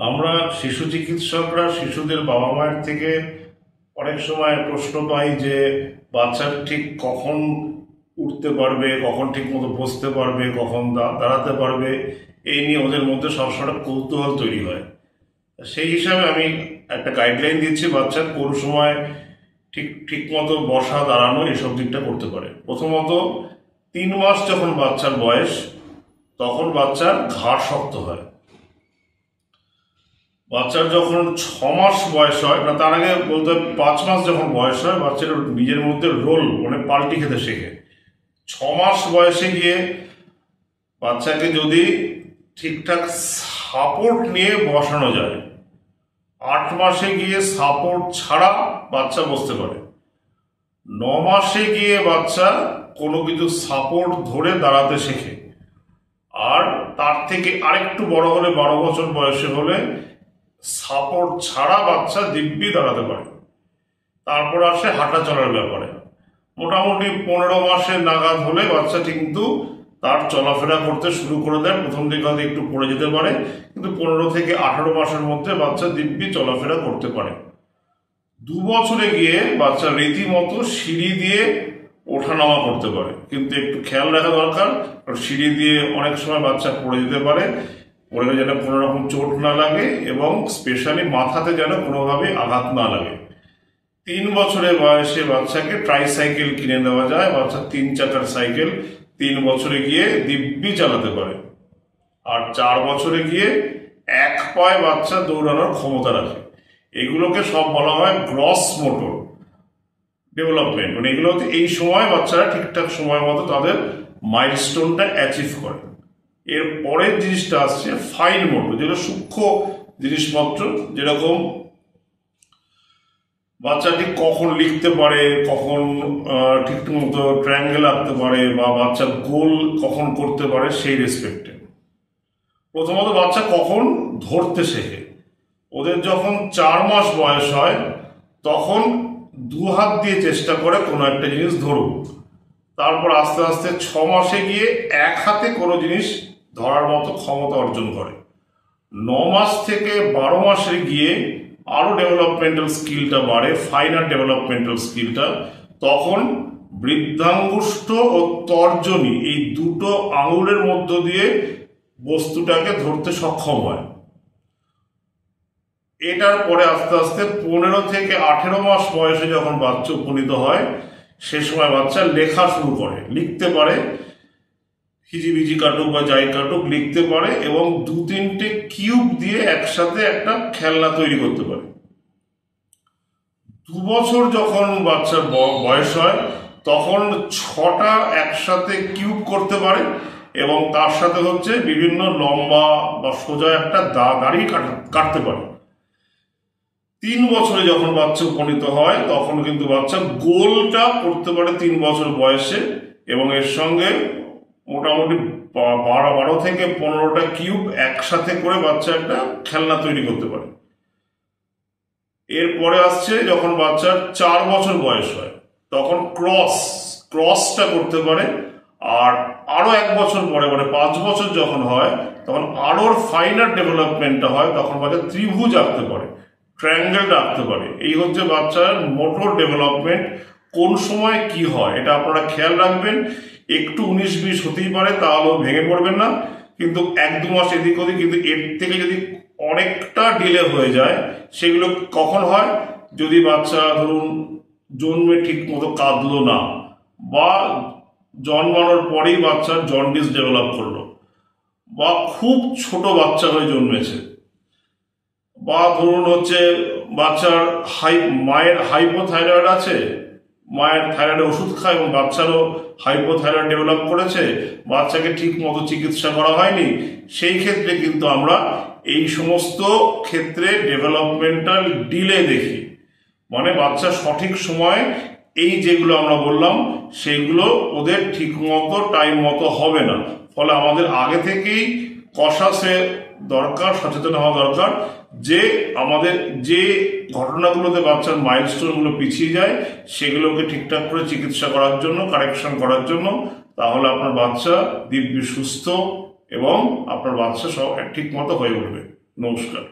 আমরা শিশু চিকিৎসকরা শিশুদের বাবা মায়ের থেকে অনেক সময় প্রশ্ন পাই যে বাচ্চা ঠিক কখন উঠতে পারবে, কখন ঠিক মতো বসতে পারবে, কখন দাঁড়াতে পারবে, এই নিয়ে ওদের মধ্যে সবসময় কৌতূহল তৈরি হয়। সেই হিসাবে আমি একটা গাইডলাইন দিচ্ছি বাচ্চার কোন সময় ঠিক ঠিক মতো বসা দাঁড়ানো এসব দিকটা করতে পারে। প্রথমত 3 মাস যখন বাচ্চার বয়স, তখন বাচ্চার ঘাড় শক্ত হয়। বাচ্চার যখন 6 মাস বয়স হয়, না তার আগে বলতে 5 মাস যখন বয়স হয়, বাচ্চার নিজের মধ্যে রোল মানে পাল্টি খেতে শেখে। 6 মাস বয়সে গিয়ে বাচ্চাকে যদি ঠিকঠাক সাপোর্ট নিয়ে বসানো যায়, 8 মাসে গিয়ে সাপোর্ট ছাড়া বাচ্চা বসতে পারে। 9 মাসে গিয়ে বাচ্চা কোনো কিছু সাপোর্ট ধরে দাঁড়াতে শেখে। আর তার থেকে আরেকটু বড় হলে 12 বছর বয়সে হলে সাপোর্ট ছাড়া বাচ্চা দিব্যি দাঁড়াতে পারে। তারপর আসে হাঁটা চলার ব্যাপারে। মোটামুটি 15 মাসের নাগাদ হলে বাচ্চা কিন্তু তার চলাফেরা করতে শুরু করে দেয়। প্রথম দিকে হয়তো একটু পড়ে যেতে পারে, কিন্তু 15 থেকে 18 মাসের মধ্যে বাচ্চা দিব্যি চলাফেরা করতে পারে। 2 বছরে গিয়ে বাচ্চা রীতিমতো সিঁড়ি দিয়ে ওঠানামা করতে পারে, কিন্তু একটু খেয়াল রাখা দরকার, কারণ সিঁড়ি দিয়ে অনেক সময় বাচ্চা পড়ে যেতে পারে। পড়ে যেন কোনো রকম চোট না লাগে এবং স্পেশালি মাথাতে যেন কোনোভাবে আঘাত না লাগে। 3 বছরের বয়সে বাচ্চাকে ট্রাইসাইকেল কিনে দেওয়া যায়। বাচ্চা 3 চাকার সাইকেল 3 বছরে গিয়ে দিব্যি চালাতে পারে। আর 4 বছরে গিয়ে 1 পায়ে বাচ্চা দৌড়ানোর ক্ষমতা রাখে। এগুলোকে সব বলা হয় গ্রস মোটর ডেভেলপমেন্ট। মানে এগুলো এই সময় বাচ্চারা ঠিকঠাক সময় মতো তাদের মাইলস্টোনটা অ্যাচিভ করে। এর পরের জিনিসটা আসছে ফাইন মোটর, যেটা সূক্ষ্ম জিনিসপত্র, যেরকম বাচ্চা ঠিক কখন লিখতে পারে, কখন ঠিক মতো ট্রায়াঙ্গেল আঁকতে পারে, বা বাচ্চা গোল কখন করতে পারে, সেই রেসপেক্টে। প্রথমত বাচ্চা কখন ধরতে শেখে। ওদের যখন 4 মাস বয়স হয়, তখন 2 হাত দিয়ে চেষ্টা করে কোনো একটা জিনিস ধরব। তারপর আস্তে আস্তে 6 মাসে গিয়ে 1 হাতে কোনো জিনিস ধরার মতো ক্ষমতা অর্জন করে। 9 মাস থেকে 12 মাসে গিয়ে আরো ডেভেলপমেন্টাল স্কিলটা বাড়ে, ফাইনার ডেভেলপমেন্টাল স্কিলটা। তখন বৃদ্ধাঙ্গুষ্ঠ ও তর্জনী এই দুটো আঙুলের মধ্য দিয়ে বস্তুটাকে ধরতে সক্ষম হয়। এটার পরে আস্তে আস্তে 15 থেকে 18 মাস বয়সে যখন বাচ্চা উপনীত হয়, সে সময় বাচ্চা লেখা শুরু করে, লিখতে পারে, হিজিবিজি কাটুক বা যাই কাটুক লিখতে পারে, এবং 2-3টে কিউব দিয়ে একসাথে একটা খেলনা তৈরি করতে পারে। 2 বছর যখন বাচ্চার বয়স হয়, তখন 6টা একসাথে কিউব করতে পারে, এবং তার সাথে হচ্ছে বিভিন্ন লম্বা বা সোজা একটা দাড়ি কাটতে পারে। 3 বছরে যখন বাচ্চা উপনীত হয়, তখন কিন্তু বাচ্চা গোলটা করতে পারে 3 বছর বয়সে, এবং এর সঙ্গে মোটামুটি 12 থেকে 15টা কিউব একসাথে করে বাচ্চা একটা খেলনা তৈরি করতে পারে। এরপরে আসছে যখন বাচ্চার 4 বছর বয়স হয়, তখন ক্রসটা করতে পারে। আর আরো 1 বছর পরে মানে 5 বছর যখন হয়, তখন আরো ফাইনার ডেভেলপমেন্টটা হয়। তখন বাচ্চা ত্রিভুজ আঁকতে পারে, ট্রায়াঙ্গেলটা আঁকতে পারে। এই হচ্ছে বাচ্চার মোটর ডেভেলপমেন্ট। কোন সময় কি হয় এটা আপনারা খেয়াল রাখবেন। একটু 19-20 হতেই পারে, তাহলেও ভেঙে পড়বেন না, কিন্তু 1-2 মাস এদিক ওদিক। কিন্তু এর থেকে যদি অনেকটা ডিলে হয়ে যায়, সেগুলো কখন হয়? যদি বাচ্চা ধরুন জন্মে ঠিক মতো কাঁদলো না, বা জন্মানোর পরেই বাচ্চার জন্ডিস ডেভেলপ করলো, বা খুব ছোট বাচ্চা হয়ে জন্মেছে, বা ধরুন হচ্ছে বাচ্চার মায়ের হাইপোথাইরয়েড আছে, মায়ের থাইরয়েডের ওষুধ খায় এবং বাচ্চারও হাইপোথাইরয়েড ডেভেলপ করেছে, বাচ্চাকে ঠিক মতো চিকিৎসা করা হয়নি। সেই ক্ষেত্রে কিন্তু আমরা এই সমস্ত ক্ষেত্রে ডেভেলপমেন্টাল ডিলে দেখি। মানে বাচ্চা সঠিক সময় এই যেগুলো আমরা বললাম, সেগুলো ওদের ঠিক মতো টাইম মতো হবে না। ফলে আমাদের আগে থেকেই কশাসে দরকার, সচেতন হওয়া দরকার, যে আমাদের যে ঘটনাগুলোতে বাচ্চার মাইলস্টোনগুলো পিছিয়ে যায়, সেগুলোকে ঠিকঠাক করে চিকিৎসা করার জন্য, কারেকশন করার জন্য। তাহলে আপনার বাচ্চা দিব্যি সুস্থ এবং আপনার বাচ্চা সব ঠিক মতো হয়ে উঠবে। নমস্কার।